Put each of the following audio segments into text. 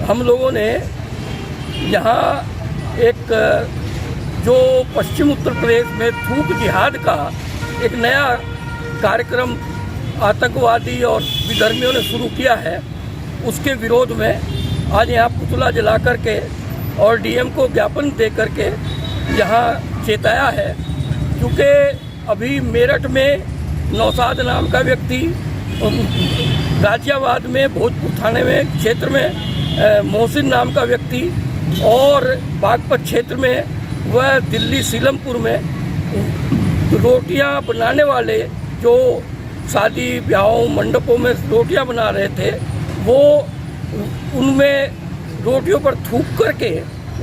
हम लोगों ने यहाँ एक जो पश्चिम उत्तर प्रदेश में थूक जिहाद का एक नया कार्यक्रम आतंकवादी और विधर्मियों ने शुरू किया है, उसके विरोध में आज यहाँ पुतला जला करके और डीएम को ज्ञापन दे करके यहाँ चेताया है। क्योंकि अभी मेरठ में नौशाद नाम का व्यक्ति, गाजियाबाद में भोजपुर थाने में क्षेत्र में मोहसिन नाम का व्यक्ति और बागपत क्षेत्र में वह दिल्ली सीलमपुर में रोटियां बनाने वाले जो शादी ब्याहों मंडपों में रोटियां बना रहे थे, वो उनमें रोटियों पर थूक करके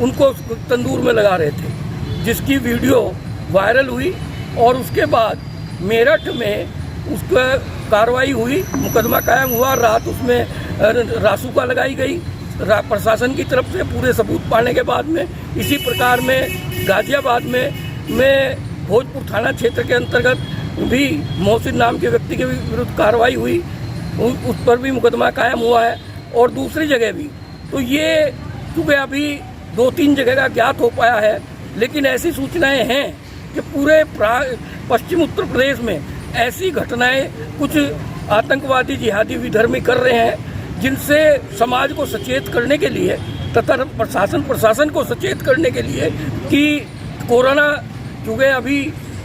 उनको तंदूर में लगा रहे थे, जिसकी वीडियो वायरल हुई। और उसके बाद मेरठ में उस पर कार्रवाई हुई, मुकदमा कायम हुआ। रात उसमें रासुका लगाई गई प्रशासन की तरफ से पूरे सबूत पाने के बाद में। इसी प्रकार में गाजियाबाद में भोजपुर थाना क्षेत्र के अंतर्गत भी मोहसिन नाम के व्यक्ति के विरुद्ध कार्रवाई हुई, उस पर भी मुकदमा कायम हुआ है। और दूसरी जगह भी, तो ये चूँकि अभी 2-3 जगह का ज्ञात हो पाया है, लेकिन ऐसी सूचनाएं हैं कि पूरे पश्चिम उत्तर प्रदेश में ऐसी घटनाएं कुछ आतंकवादी जिहादी विधर्मी कर रहे हैं, जिनसे समाज को सचेत करने के लिए तथा प्रशासन को सचेत करने के लिए कि कोरोना चूँकि अभी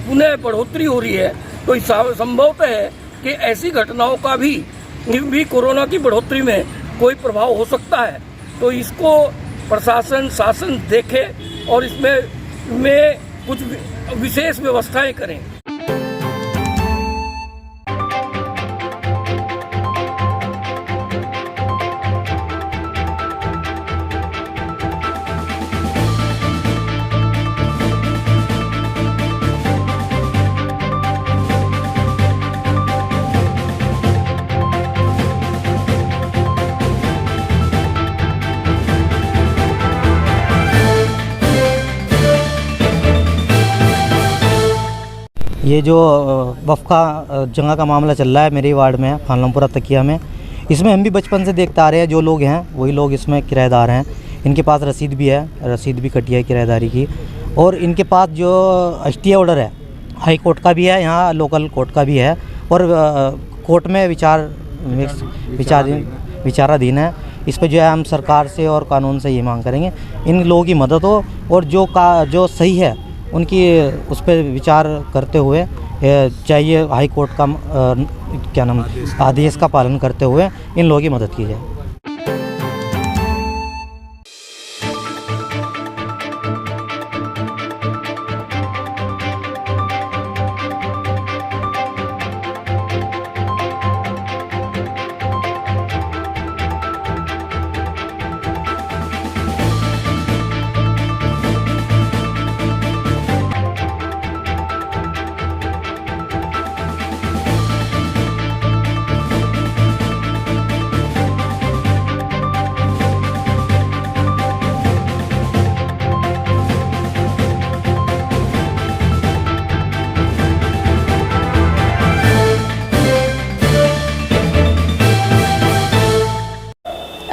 पुनः बढ़ोतरी हो रही है, तो संभवतः है कि ऐसी घटनाओं का भी कोरोना की बढ़ोतरी में कोई प्रभाव हो सकता है। तो इसको प्रशासन शासन देखे और इसमें कुछ विशेष व्यवस्थाएं करें। ये जो वफ़ का जगह का मामला चल रहा है मेरे वार्ड में, खानलमपुरा तकिया में, इसमें हम भी बचपन से देखते आ रहे हैं। जो लोग हैं वही लोग इसमें किराएदार हैं। इनके पास रसीद भी है, रसीद भी कटी है किराएदारी की। और इनके पास जो STA ऑर्डर है, हाई कोर्ट का भी है, यहाँ लोकल कोर्ट का भी है, और कोर्ट में विचाराधीन है। इस पर जो है हम सरकार से और कानून से ये मांग करेंगे इन लोगों की मदद हो, और जो सही है उनकी उस पर विचार करते हुए चाहिए हाई कोर्ट का आदेश का पालन करते हुए इन लोगों की मदद की जाए।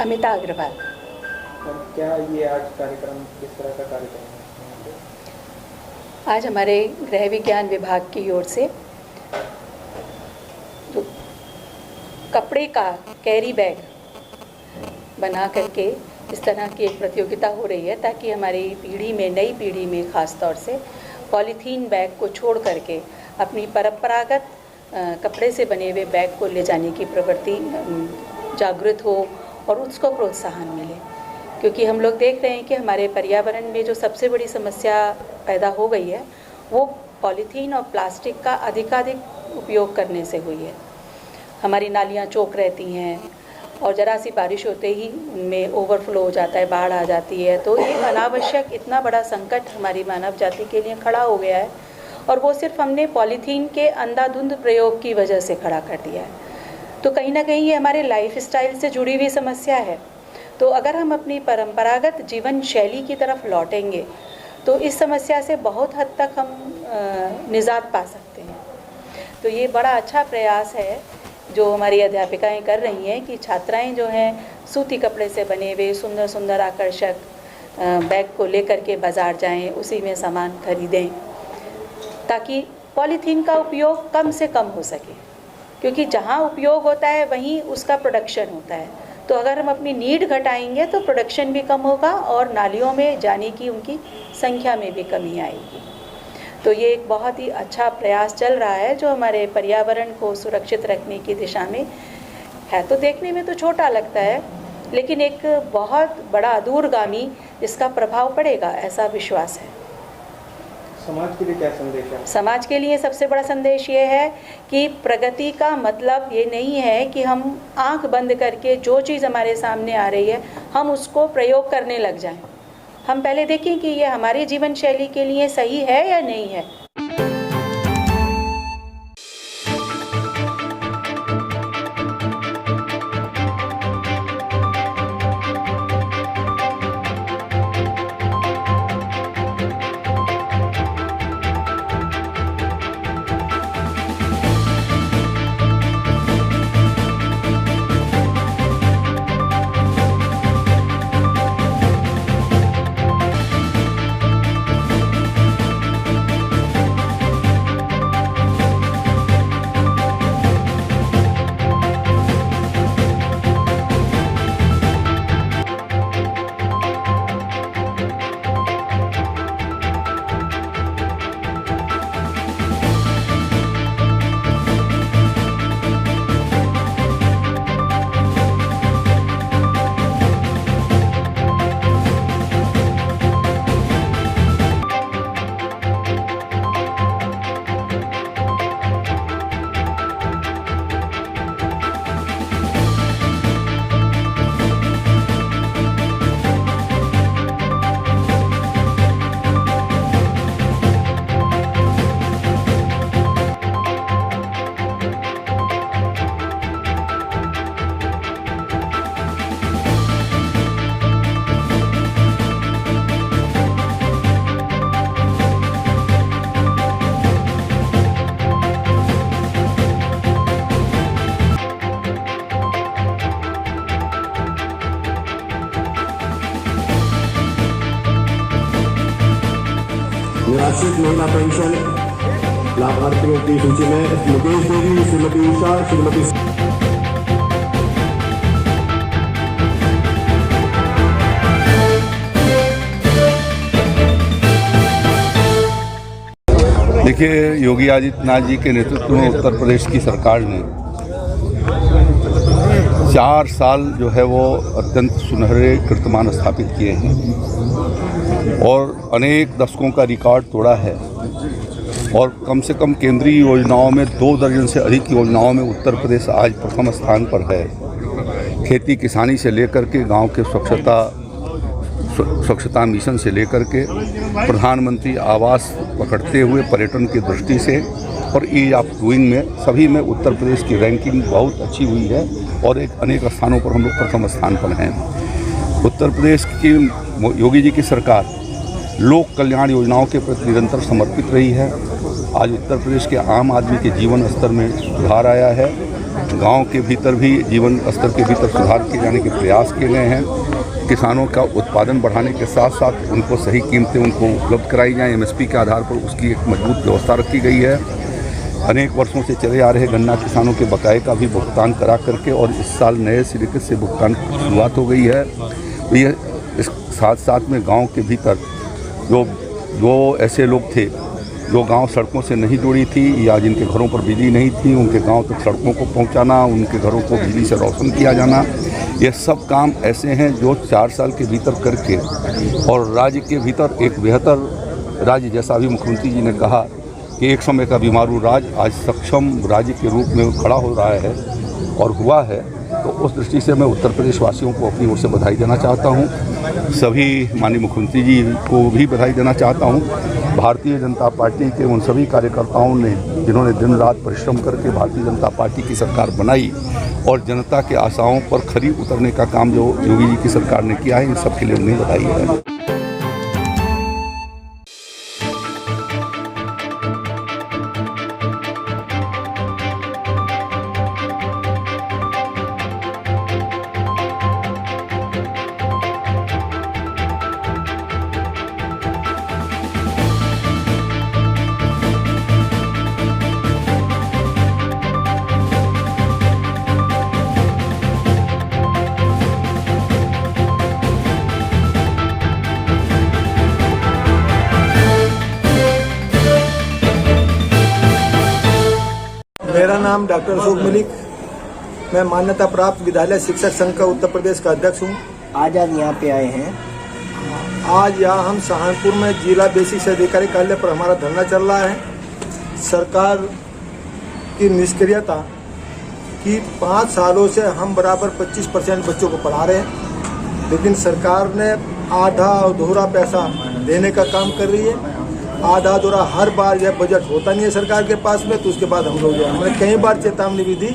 अमिता अग्रवाल। क्या ये आज कार्यक्रम किस तरह का कार्यक्रम है? आज हमारे गृह विज्ञान विभाग की ओर से तो कपड़े का कैरी बैग बना करके इस तरह की एक प्रतियोगिता हो रही है, ताकि हमारी पीढ़ी में, नई पीढ़ी में ख़ास तौर से पॉलीथीन बैग को छोड़ करके अपनी परंपरागत कपड़े से बने हुए बैग को ले जाने की प्रवृत्ति जागृत हो और उसको प्रोत्साहन मिले। क्योंकि हम लोग देख रहे हैं कि हमारे पर्यावरण में जो सबसे बड़ी समस्या पैदा हो गई है, वो पॉलीथीन और प्लास्टिक का अधिकाधिक उपयोग करने से हुई है। हमारी नालियाँ चौक रहती हैं और ज़रा सी बारिश होते ही उनमें ओवरफ्लो हो जाता है, बाढ़ आ जाती है। तो ये अनावश्यक इतना बड़ा संकट हमारी मानव जाति के लिए खड़ा हो गया है, और वो सिर्फ हमने पॉलीथीन के अंधाधुंध प्रयोग की वजह से खड़ा कर दिया है। तो कहीं ना कहीं ये हमारे लाइफ स्टाइल से जुड़ी हुई समस्या है। तो अगर हम अपनी परंपरागत जीवन शैली की तरफ लौटेंगे तो इस समस्या से बहुत हद तक हम निजात पा सकते हैं। तो ये बड़ा अच्छा प्रयास है जो हमारी अध्यापिकाएं कर रही हैं कि छात्राएं जो हैं सूती कपड़े से बने हुए सुंदर सुंदर आकर्षक बैग को लेकर के बाज़ार जाएं, उसी में सामान खरीदें, ताकि पॉलीथीन का उपयोग कम से कम हो सके, क्योंकि जहाँ उपयोग होता है वहीं उसका प्रोडक्शन होता है। तो अगर हम अपनी नीड घटाएंगे तो प्रोडक्शन भी कम होगा और नालियों में जाने की उनकी संख्या में भी कमी आएगी। तो ये एक बहुत ही अच्छा प्रयास चल रहा है जो हमारे पर्यावरण को सुरक्षित रखने की दिशा में है। तो देखने में तो छोटा लगता है, लेकिन एक बहुत बड़ा दूरगामी इसका प्रभाव पड़ेगा, ऐसा विश्वास है। समाज के लिए क्या संदेश है? समाज के लिए सबसे बड़ा संदेश ये है कि प्रगति का मतलब ये नहीं है कि हम आंख बंद करके जो चीज़ हमारे सामने आ रही है हम उसको प्रयोग करने लग जाएं। हम पहले देखें कि ये हमारी जीवन शैली के लिए सही है या नहीं है। निराश्रित महिला पेंशन लाभार्थियों की सूची में मुकेश देवी, श्रीमती उषा, श्रीमती देखिए, योगी आदित्यनाथ जी के नेतृत्व में उत्तर प्रदेश की सरकार ने 4 साल जो है वो अत्यंत सुनहरे कीर्तिमान स्थापित किए हैं और अनेक दशकों का रिकॉर्ड तोड़ा है। और कम से कम केंद्रीय योजनाओं में 2 दर्जन से अधिक योजनाओं में उत्तर प्रदेश आज प्रथम स्थान पर है। खेती किसानी से लेकर के गांव के स्वच्छता मिशन से लेकर के प्रधानमंत्री आवास पकड़ते हुए पर्यटन की दृष्टि से और ईज ऑफ डूइंग में सभी में उत्तर प्रदेश की रैंकिंग बहुत अच्छी हुई है और अनेक स्थानों पर हम लोग प्रथम स्थान पर हैं। उत्तर प्रदेश की योगी जी की सरकार लोक कल्याण योजनाओं के प्रति निरंतर समर्पित रही है। आज उत्तर प्रदेश के आम आदमी के जीवन स्तर में सुधार आया है। गांव के भीतर भी जीवन स्तर के भीतर सुधार किए जाने के प्रयास किए गए हैं। किसानों का उत्पादन बढ़ाने के साथ साथ उनको सही कीमतें उनको उपलब्ध कराई जाएँ, एमएसपी के आधार पर उसकी एक मजबूत व्यवस्था रखी गई है। अनेक वर्षों से चले आ रहे गन्ना किसानों के बकाये का भी भुगतान करा करके और इस साल नए सिरे से भुगतान की शुरुआत हो गई है। तो ये इस साथ साथ में गांव के भीतर जो ऐसे लोग थे जो गांव सड़कों से नहीं जुड़ी थी या जिनके घरों पर बिजली नहीं थी, उनके गांव तक सड़कों को पहुंचाना, उनके घरों को बिजली से रोशन किया जाना, ये सब काम ऐसे हैं जो 4 साल के भीतर करके और राज्य के भीतर एक बेहतर राज्य, जैसा अभी मुख्यमंत्री जी ने कहा कि एक समय का बीमारू राज्य आज सक्षम राज्य के रूप में खड़ा हो रहा है और हुआ है। तो उस दृष्टि से मैं उत्तर प्रदेश वासियों को अपनी ओर से बधाई देना चाहता हूं। सभी माननीय मुख्यमंत्री जी को भी बधाई देना चाहता हूं। भारतीय जनता पार्टी के उन सभी कार्यकर्ताओं ने जिन्होंने दिन रात परिश्रम करके भारतीय जनता पार्टी की सरकार बनाई और जनता के आशाओं पर खरी उतरने का काम जो योगी जी की सरकार ने किया है, इन सबके लिए उन्हें बधाई है। मेरा नाम डॉक्टर अशोक मलिक, मैं मान्यता प्राप्त विद्यालय शिक्षक संघ का उत्तर प्रदेश का अध्यक्ष हूँ। आज आप यहाँ पे आए हैं। आज यहाँ हम सहारनपुर में जिला बेसिक से अधिकारी कार्यालय पर हमारा धरना चल रहा है। सरकार की निष्क्रियता कि 5 सालों से हम बराबर 25% बच्चों को पढ़ा रहे हैं, लेकिन सरकार ने आधा अधूरा पैसा देने का काम कर रही है। आधा अधूरा हर बार यह बजट होता नहीं है सरकार के पास में, तो उसके बाद हम लोग हमने कई बार चेतावनी भी दी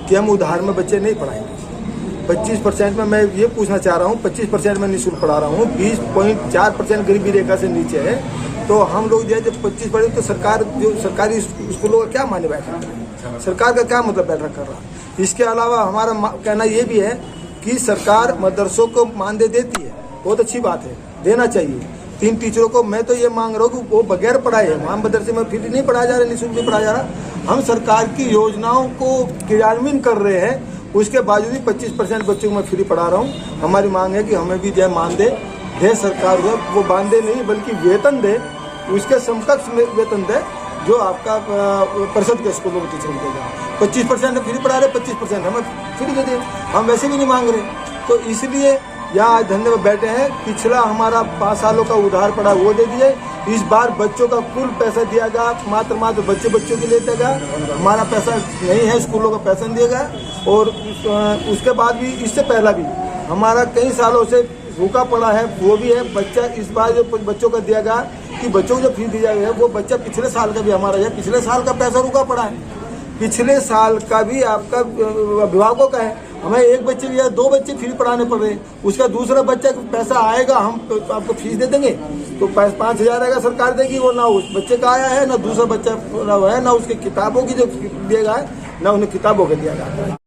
कि हम उधार में बच्चे नहीं पढ़ाएंगे। 25% में मैं ये पूछना चाह रहा हूँ, 25% में निःशुल्क पढ़ा रहा हूँ, 20.4% गरीबी रेखा से नीचे है, तो हम लोग जो है जब 25% तो सरकार जो सरकारी स्कूलों का क्या माने बैठा है, सरकार का क्या मतलब बैठा कर रहा है। इसके अलावा हमारा कहना ये भी है कि सरकार मदरसों को मानदेय देती है, बहुत अच्छी बात है, देना चाहिए। 3 टीचरों को मैं तो ये मांग रहा हूँ कि वो बगैर पढ़ाए हैं, हम मदरसे में फ्री नहीं पढ़ाया जा रहा, निःशुल्क नहीं पढ़ाया जा रहा। हम सरकार की योजनाओं को क्रियान्वयन कर रहे हैं, उसके बावजूद भी 25% बच्चों को मैं फ्री पढ़ा रहा हूँ। हमारी मांग है कि हमें भी जो मानदेय दे सरकार, वो मानदेय नहीं बल्कि वेतन दे, उसके समकक्ष वेतन दे जो आपका परिषद के स्कूलों में टीचर देगा। 25% फ्री पढ़ा रहे, 25% हमें फ्री दे दें, हम वैसे भी नहीं मांग रहे। तो इसलिए यहाँ आज धंधे में बैठे हैं। पिछला हमारा 5 सालों का उधार पड़ा वो दे दिए, इस बार बच्चों का कुल पैसा दिया गया, मात्र बच्चों के लिए दिया गया, हमारा पैसा नहीं है, स्कूलों का पैसा नहीं दिया गया। और उसके बाद भी इससे पहला भी हमारा कई सालों से रुका पड़ा है, वो भी है। बच्चा इस बार जो बच्चों का दिया गया कि बच्चों को जो फीस दिया गया है वो बच्चा पिछले साल का भी हमारा है, पिछले साल का पैसा रुका पड़ा है, पिछले साल का भी आपका अभिभावकों का है। हमें 1 बच्चे या 2 बच्चे फ्री पढ़ाने पड़ रहे हैं, उसका दूसरा बच्चा पैसा आएगा, हम तो आपको फीस दे देंगे, तो 5,000 आएगा सरकार देगी, वो ना उस बच्चे का आया है, ना दूसरा बच्चा है, ना उसके किताबों की जो दिया गया है, ना उन्हें किताबों का दिया गया है।